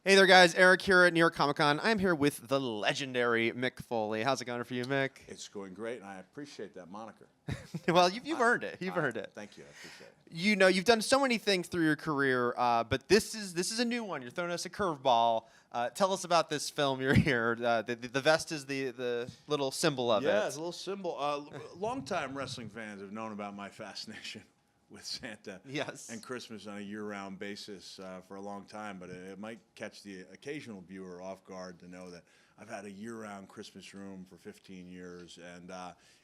Hey there, guys. Eric here at New York Comic Con. I'm here with the legendary Mick Foley. How's it going for you, Mick? It's going great, and I appreciate that moniker. Well, you've earned it. You've earned it. Thank you. I appreciate it. You know, you've done so many things through your career, but this is a new one. You're throwing us a curveball. Tell us about this film you're here. The vest is the little symbol of it. Yeah, it's a little symbol. Longtime wrestling fans have known about my fascination with Santa and Christmas on a year-round basis for a long time, but it might catch the occasional viewer off guard to know that I've had a year-round Christmas room for 15 years, and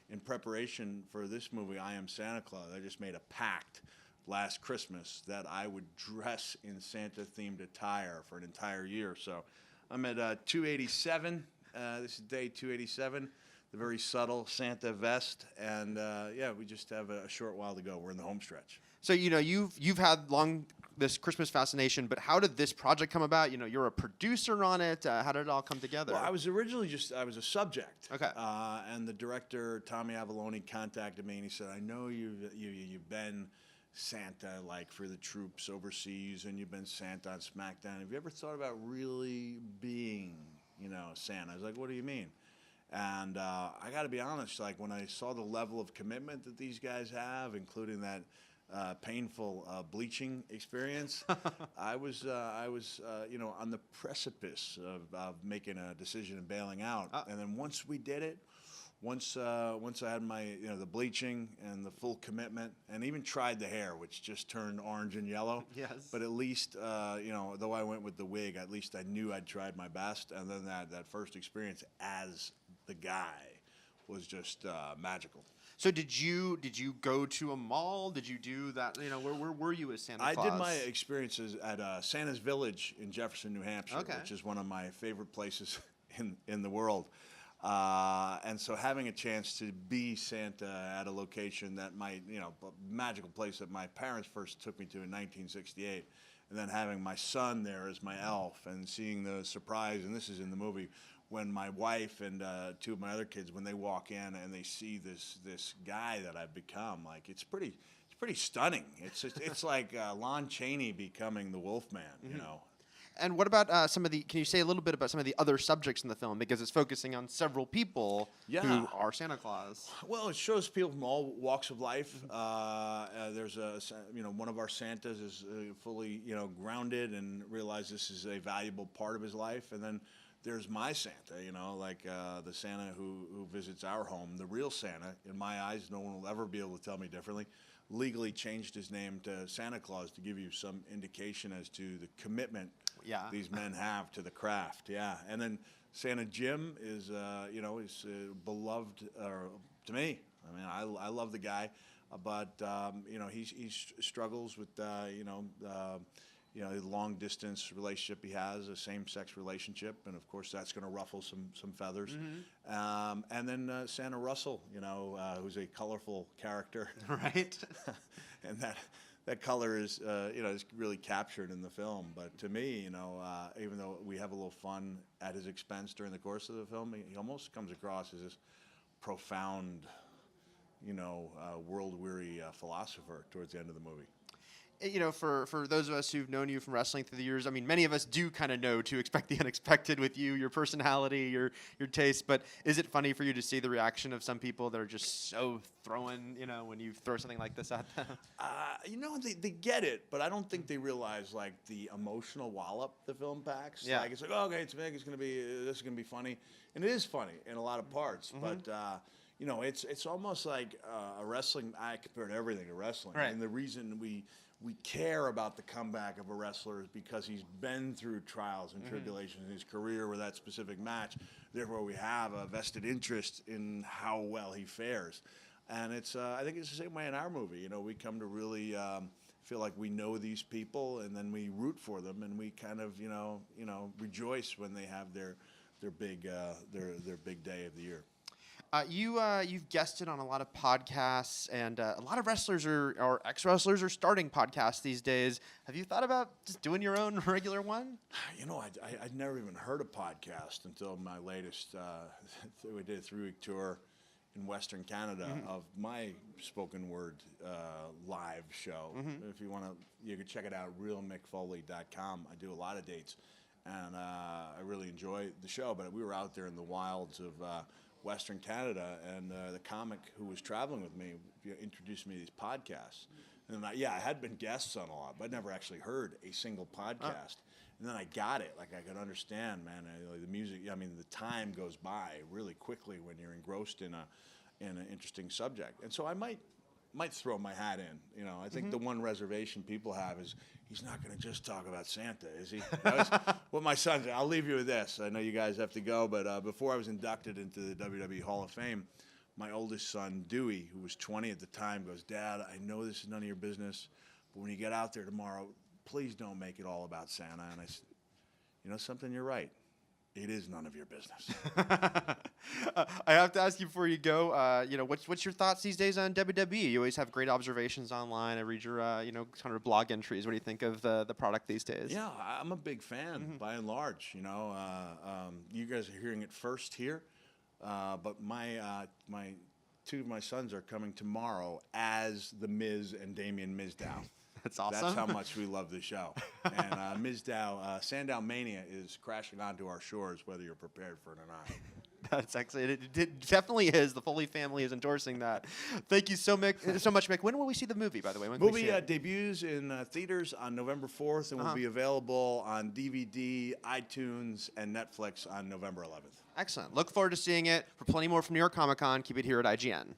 in preparation for this movie, I Am Santa Claus, I just made a pact last Christmas that I would dress in Santa-themed attire for an entire year. So I'm at 287. This is day 287. The very subtle Santa vest, and yeah, we just have a short while to go. We're in the home stretch. So you know you've had this Christmas fascination, but how did this project come about? You know, you're a producer on it. How did it all come together? Well, I was originally I was a subject. Okay. And the director Tommy Avalone contacted me, and he said, "I know you've been Santa like for the troops overseas, and you've been Santa on SmackDown. Have you ever thought about really being, Santa?" I was like, "What do you mean?" And I got to be honest, like when I saw the level of commitment that these guys have, including that painful bleaching experience, I was on the precipice of making a decision and bailing out. And then once we did it, once I had my the bleaching and the full commitment, and even tried the hair, which just turned orange and yellow. Yes. But at least though I went with the wig, at least I knew I'd tried my best. And then that first experience as the guy was just magical. So did you go to a mall? Did you do that? Where were you as Santa Claus? I did my experiences at Santa's Village in Jefferson, New Hampshire, which is one of my favorite places in the world. And so having a chance to be Santa at a location that magical place that my parents first took me to in 1968, and then having my son there as my elf and seeing the surprise, and this is in the movie, when my wife and two of my other kids, when they walk in and they see this guy that I've become, like it's pretty stunning. It's like Lon Chaney becoming the Wolfman, you know. And what about can you say a little bit about some of the other subjects in the film? Because it's focusing on several people who are Santa Claus. Well, it shows people from all walks of life. There's one of our Santas is fully, grounded and realizes this is a valuable part of his life. And then there's my Santa, the Santa who visits our home. The real Santa, in my eyes, no one will ever be able to tell me differently, legally changed his name to Santa Claus to give you some indication as to the commitment these men have to the craft. Yeah, and then Santa Jim is beloved to me. I mean, I love the guy, but he struggles with the long distance relationship he has, a same sex relationship, and of course that's going to ruffle some feathers. Mm-hmm. And then Santa Russell, who's a colorful character, right? And that color is is really captured in the film. But to me, even though we have a little fun at his expense during the course of the film, he almost comes across as this profound, world-weary philosopher towards the end of the movie. For those of us who've known you from wrestling through the years, I mean, many of us do kind of know to expect the unexpected with you, your personality, your taste. But is it funny for you to see the reaction of some people that are just so thrown, when you throw something like this at them? They get it, but I don't think they realize like the emotional wallop the film packs. Yeah. Like it's like, oh, okay, it's big, this is gonna be funny, and it is funny in a lot of parts, but. It's almost like a wrestling act compared to everything to wrestling. Right. And the reason we care about the comeback of a wrestler is because he's been through trials and tribulations in his career with that specific match. Therefore, we have a vested interest in how well he fares. And I think it's the same way in our movie. We come to really feel like we know these people, and then we root for them, and we kind of rejoice when they have their big day of the year. You've guested on a lot of podcasts, and a lot of wrestlers or ex-wrestlers are starting podcasts these days. Have you thought about just doing your own regular one? I'd never even heard a podcast until my latest. We did a 3-week tour in Western Canada of my spoken word live show. If you want to, you can check it out, realmickfoley.com. I do a lot of dates. and I really enjoy the show. But we were out there in the wilds of Western Canada, and the comic who was traveling with me introduced me to these podcasts. And I had been guests on a lot, but I'd never actually heard a single podcast. And then I got it. Like, I could understand, man, the music. I mean, the time goes by really quickly when you're engrossed in an interesting subject. And so I might throw my hat in. You know, I think the one reservation people have is he's not going to just talk about Santa, is he? That was what my son said. I'll leave you with this. I know you guys have to go, but before I was inducted into the WWE Hall of Fame, my oldest son, Dewey, who was 20 at the time, goes, "Dad, I know this is none of your business, but when you get out there tomorrow, please don't make it all about Santa." And I said, "You know something? You're right. It is none of your business." I have to ask you before you go, what's your thoughts these days on WWE? You always have great observations online. I read your, kind of blog entries. What do you think of the product these days? Yeah, I'm a big fan by and large. You know, you guys are hearing it first here, but my two of my sons are coming tomorrow as the Miz and Damian Mizdow. That's awesome. That's how much we love the show. And Mizdow, Sandow Mania is crashing onto our shores, whether you're prepared for it or not. That's excellent. It definitely is. The Foley family is endorsing that. Thank you so much, Mick. When will we see the movie, by the way? When can we see it? Debuts in theaters on November 4th and will be available on DVD, iTunes, and Netflix on November 11th. Excellent. Look forward to seeing it. For plenty more from New York Comic Con, keep it here at IGN.